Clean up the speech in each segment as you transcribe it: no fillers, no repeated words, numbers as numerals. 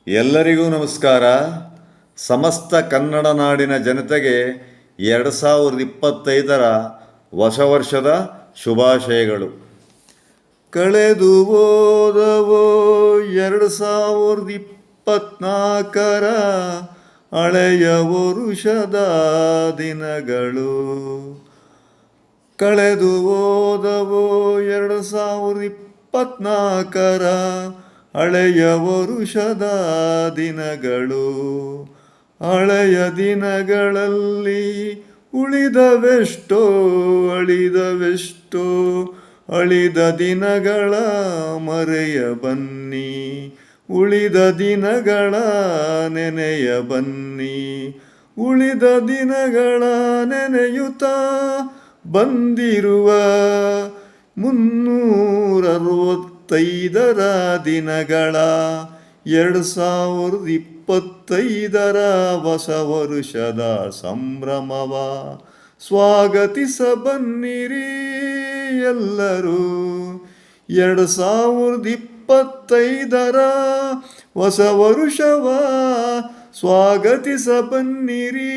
ಎಲ್ಲರಿಗೂ ನಮಸ್ಕಾರ. ಸಮಸ್ತ ಕನ್ನಡ ನಾಡಿನ ಜನತೆಗೆ 2025ರ ಹೊಸ ವರ್ಷದ ಶುಭಾಶಯಗಳು. ಕಳೆದು ಹೋದವೋ 2024ರ ಹಳೆಯ ವರುಷದ ದಿನಗಳು. ಕಳೆದು ಹೋದವೋ 2024ರ ಹಳೆಯ ವರುಷದ ದಿನಗಳು. ಹಳೆಯ ದಿನಗಳಲ್ಲಿ ಉಳಿದವೆಷ್ಟೋ ಅಳಿದವೆಷ್ಟೋ, ಅಳಿದ ದಿನಗಳ ಮರೆಯ ಬನ್ನಿ, ಉಳಿದ ದಿನಗಳ ನೆನೆಯ ಬನ್ನಿ. ಉಳಿದ ದಿನಗಳ ನೆನೆಯುತ್ತಾ ಬಂದಿರುವ 365ರ ದಿನಗಳ 2025ರ ಹೊಸ ವರುಷದ ಸಂಭ್ರಮವ ಸ್ವಾಗತಿಸ ಬನ್ನಿರಿ ಎಲ್ಲರೂ. 2025ರ ಹೊಸ ವರುಷವ ಸ್ವಾಗತಿಸ ಬನ್ನಿರಿ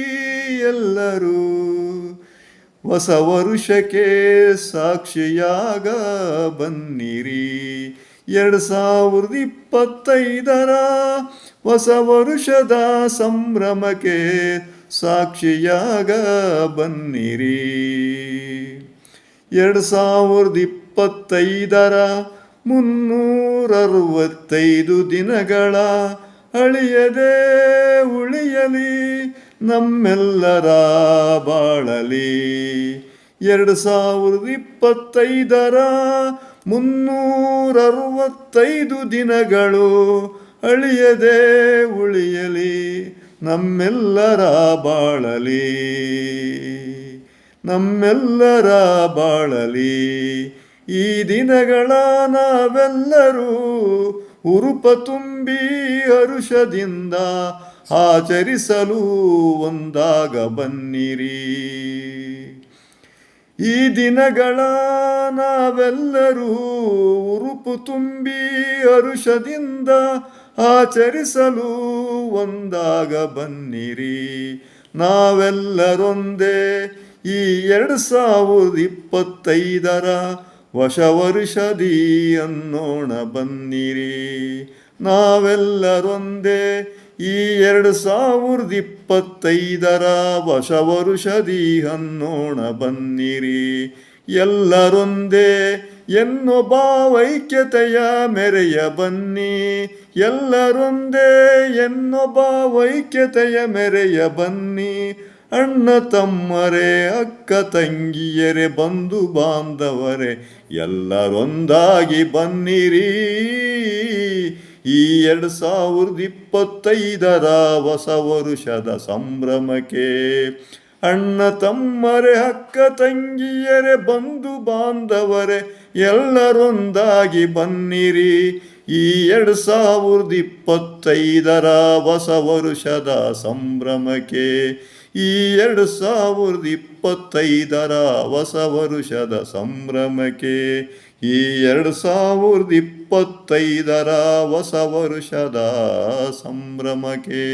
ಎಲ್ಲರೂ. ಹೊಸ ವರುಷಕ್ಕೆ ಸಾಕ್ಷಿಯಾಗ ಬನ್ನಿರಿ. 2025ರ ಹೊಸ ವರುಷದ ಸಂಭ್ರಮಕ್ಕೆ ಸಾಕ್ಷಿಯಾಗ ಬನ್ನಿರಿ. 2025ರ 365 ದಿನಗಳ ಅಳಿಯದೆ ಉಳಿಯಲಿ ನಮ್ಮೆಲ್ಲರ ಬಾಳಲಿ. 2025ರ 365 ದಿನಗಳು ಅಳಿಯದೆ ಉಳಿಯಲಿ ನಮ್ಮೆಲ್ಲರ ಬಾಳಲಿ, ನಮ್ಮೆಲ್ಲರ ಬಾಳಲಿ. ಈ ದಿನಗಳ ನಾವೆಲ್ಲರೂ ಹುರುಪ ತುಂಬಿ ಹರುಷದಿಂದ ಆಚರಿಸಲು ಒಂದಾಗ ಬನ್ನಿರಿ. ಈ ದಿನಗಳ ನಾವೆಲ್ಲರೂ ಹುರುಪು ತುಂಬಿ ಹರುಷದಿಂದ ಆಚರಿಸಲು ಒಂದಾಗ ಬನ್ನಿರಿ. ನಾವೆಲ್ಲರೊಂದೇ ಈ 2025ರ ಹೊಸ ವರುಷದಿ ಅನ್ನೋಣ ಬನ್ನಿರಿ. ನಾವೆಲ್ಲರೊಂದೇ ಈ 2025ರ ಹೊಸ ವರುಷದಿ ಅನ್ನೋಣ ಬನ್ನಿರಿ. ಎಲ್ಲರೊಂದೇ ಎನ್ನೋ ಭಾವೈಕ್ಯತೆಯ ಮೆರೆಯ ಬನ್ನಿ. ಎಲ್ಲರೊಂದೇ ಎನ್ನೋ ಭಾವೈಕ್ಯತೆಯ ಮೆರೆಯ ಬನ್ನಿ. ಅಣ್ಣ ತಮ್ಮರೇ, ಅಕ್ಕ ತಂಗಿಯರೇ, ಬಂಧು ಬಾಂಧವರೇ, ಎಲ್ಲರೊಂದಾಗಿ ಬನ್ನಿರಿ. ಈ 2025ರ ಹೊಸ ವರುಷದ ಸಂಭ್ರಮಕ್ಕೆ. ಅಣ್ಣ ತಮ್ಮರೇ, ಅಕ್ಕ ತಂಗಿಯರೇ, ಬಂಧು ಬಾಂಧವರೇ, ಎಲ್ಲರೊಂದಾಗಿ ಬನ್ನಿರಿ. ಈ 2025ರ ಹೊಸ ವರುಷದ ಸಂಭ್ರಮಕ್ಕೆ. ಈ 2025ರ ಹೊಸ ವರುಷದ ಸಂಭ್ರಮಕ್ಕೆ. ಈ 2025ರ ಹೊಸ ವರುಷದ ಸಂಭ್ರಮಕ್ಕೆ.